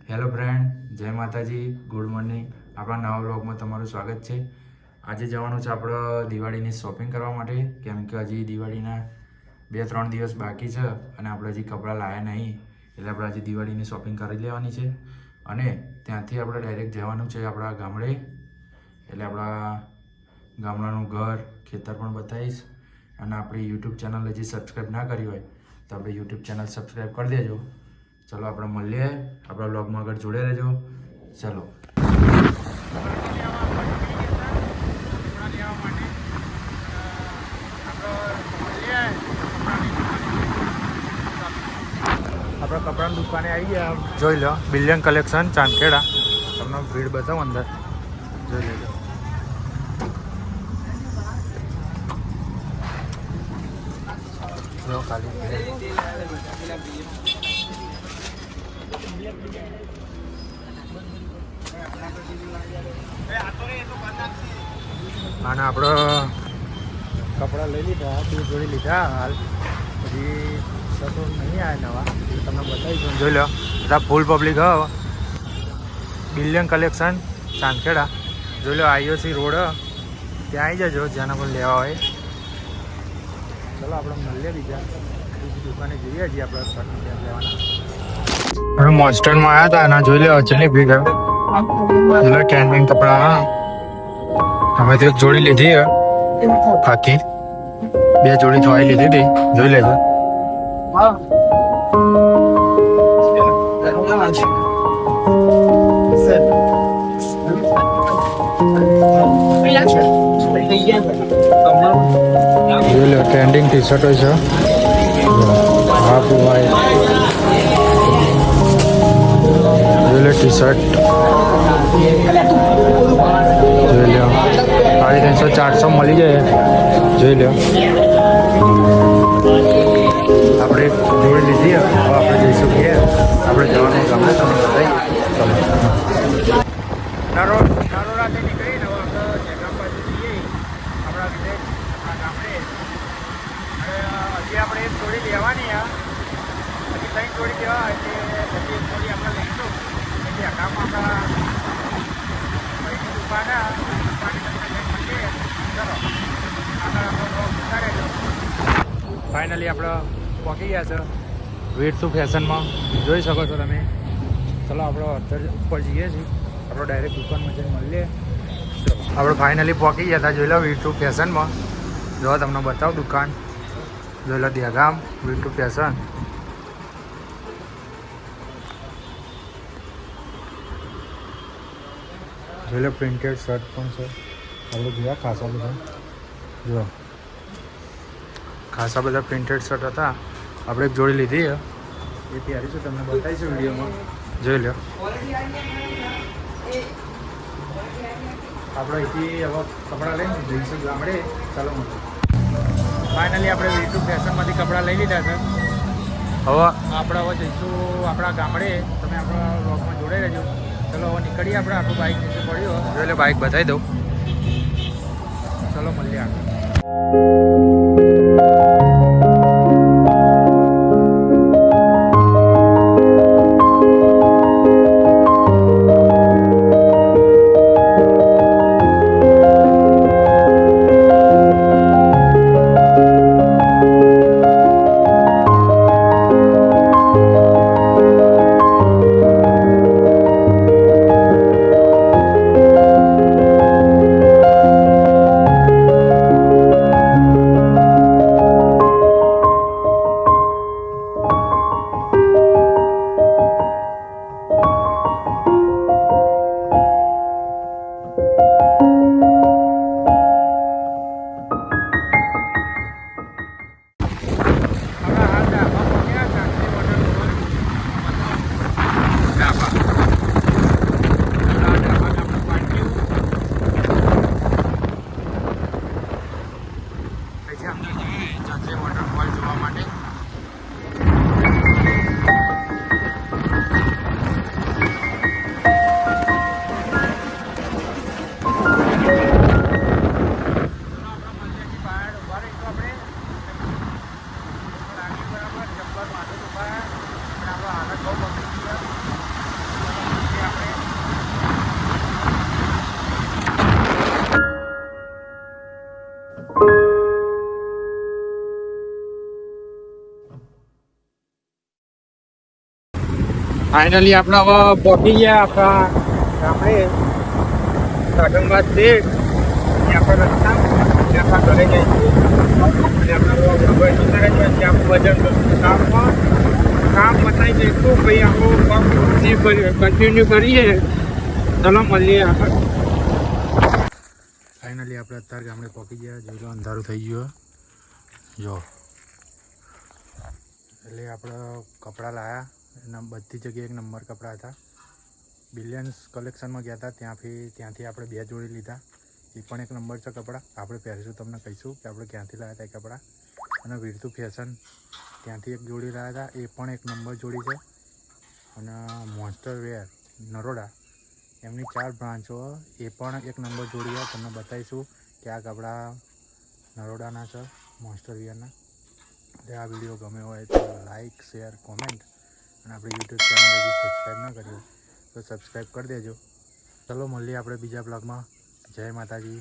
Hello friend, જય માતાજી, good morning. આપણા નવા વ્લોગમાં તમારું સ્વાગત છે. આજે જવાનું છે આપણે દિવાળીની શોપિંગ કરવા માટે, કેમ કે હજી દિવાળીના 2-3 દિવસ બાકી છે અને આપણે હજી કપડાં લાવ્યા નહીં. એટલે આપણે આજે દિવાળીની શોપિંગ કરી લેવાની છે અને ત્યાંથી આપણે ડાયરેક્ટ જવાનું છે આપણા ગામડે. એટલે આપણા ગામડાનું ઘર, ખેતર પણ બતાવીશ. અને આપણી યુટ્યુબ ચેનલ હજી સબસ્ક્રાઈબ ના કરી હોય તો આપણે યુટ્યુબ ચેનલ સબસ્ક્રાઈબ કરી દેજો. ચલો આપણે મળીએ, આપણા બ્લોગમાં આગળ જોડે રહેજો. ચલો. આપણે કપડાની દુકાને આવી ગયા, જોઈ લો. Billion collection, Chandkheda. તમને ભીડ બતાવો અંદર, જોઈ લેજો. જો ખાલી અને આપણે કપડાં લઈ લીધા, 2 જોડી લીધા. હાલ હજી તો નહીં આવ્યા નવા, એ તમને બતાવીશું. જોઈ લો, બધા ફૂલ પબ્લિક હ. Billion collection, Chandkheda. જોઈ લો, IOC રોડ ત્યાં આવી જજો જેના પણ લેવા હોય. ચલો આપણે મળીએ બીજી દુકાને જઈએ. હજી આપણે શર્ટ લેવાના. હવે મોન્સ્ટરમાં આવ્યા હતા અને જોઈ લો ચલી ભીડ. એટલે ટ્રેન્ડિંગ કપડા અમે તો એક જોડી લીધી આખી, 2 જોડી તો આવી લીધી હતી. જોઈ લેજો. જોઈ લો, ટ્રેન્ડિંગ ટી શર્ટ હોય છે. હાફ વાઈટ જોઈ લો, ટી શર્ટ જોઈ લો. 350-400 મળી જાય. જોઈ લો, આપણે જોઈ લીધી. હવે આપણે જઈશું કે આપણે જવાનું ગામડે. તમે બતાવીએ. નરોડાથી નીકળીને હવે આપણે જયગામ બાજુ જઈએ આપણા વિલેજ ગામડે. અને હજી આપણે એક જોડી લેવાની હજી 3 જોડી લેવા એટલે પછી એક જોડી આપણે લઈશું. એટલે ગામમાં આપણા ભાઈની દુકાન ફાઇનલી આપણે પહોંચી ગયા છે વીર2 ફેશનમાં. જોઈ શકો છો તમે. ચલો આપણે અત્યારે ઉપર જઈએ છીએ. આપણે ડાયરેક્ટ દુકાનમાં જઈને મળીએ. આપણે ફાઇનલી પહોંચી ગયા હતા. જોઈ લો, વીર2 ફેશનમાં. જો તમને બતાવું દુકાન. જોઈ લો, દહેગામ વીર2 ફેશન. જોઈ લો, પ્રિન્ટેડ શર્ટ પણ છે. આપણે જોયા ખાસા બધા. જો ખાસા બધા પ્રિન્ટેડ શર્ટ હતા. આપણે એક જોડી લીધી એ પહેરીશું, તમને બતાવીશું વિડીયોમાં. જોઈ લો. આપણે અહીંથી હવે કપડાં લઈને જઈશું ગામડે. ચાલો મળીએ. ફાઇનલી આપણે વીર2 ફેશનમાંથી કપડાં લઈ લીધા છે. હવે આપણે જઈશું આપણા ગામડે. તમે આપણા વ્લોગમાં જોડાઈ રહેજો. ચલો હવે નીકળીએ. આપણે આપણું બાઇક નીચે પડ્યું. જોઈ લો, બાઇક બતાવી દઉં. ચલો મળીએ આગળ. ફાઇનલી આપણે હવે પહોંચી ગયા આપણા ગામડે સાગંબાદ છે. આપણે રસ્તા આપણા ઘરે જઈએ છીએ અને આપણે વજન કામ બતાવી દઈશું. ભાઈ આપણું કામ કન્ટિન્યુ કરીએ. ચલો મળીએ આગળ. ફાઇનલી આપણે અત્યારે ગામડે પહોંચી ગયા. જોઈ લો અંધારું થઈ ગયું જો. એટલે આપણે કપડાં લાવ્યા એના બધી જગ્યાએ એક નંબર કપડાં હતા. બિલિયન્સ કલેક્શનમાં ગયા હતા ત્યાંથી આપણે 2 જોડી લીધા. એ પણ એક નંબર છે કપડાં. આપણે પહેરીશું તમને કહીશું કે આપણે ક્યાંથી લાવ્યા હતા એ કપડાં. અને વીરતુ ફેશન ત્યાંથી એક જોડી લાવ્યા હતા. એ પણ એક નંબર જોડી છે. અને મોન્સ્ટર વેર નરોડા એમની 4 બ્રાન્ચો એ પણ એક નંબર જોડી છે. તમને બતાવીશું કે આ કપડાં નરોડાના છે મોન્સ્ટર વેરના. એટલે આ વિડીયો ગમે હોય તો લાઈક શેર કોમેન્ટ અને આપણી યુટ્યુબ ચેનલ હજી સબસ્ક્રાઈબ ના કર્યું તો સબસ્ક્રાઈબ કરી દેજો. ચલો મળીએ આપણે બીજા બ્લોગમાં. જય માતાજી.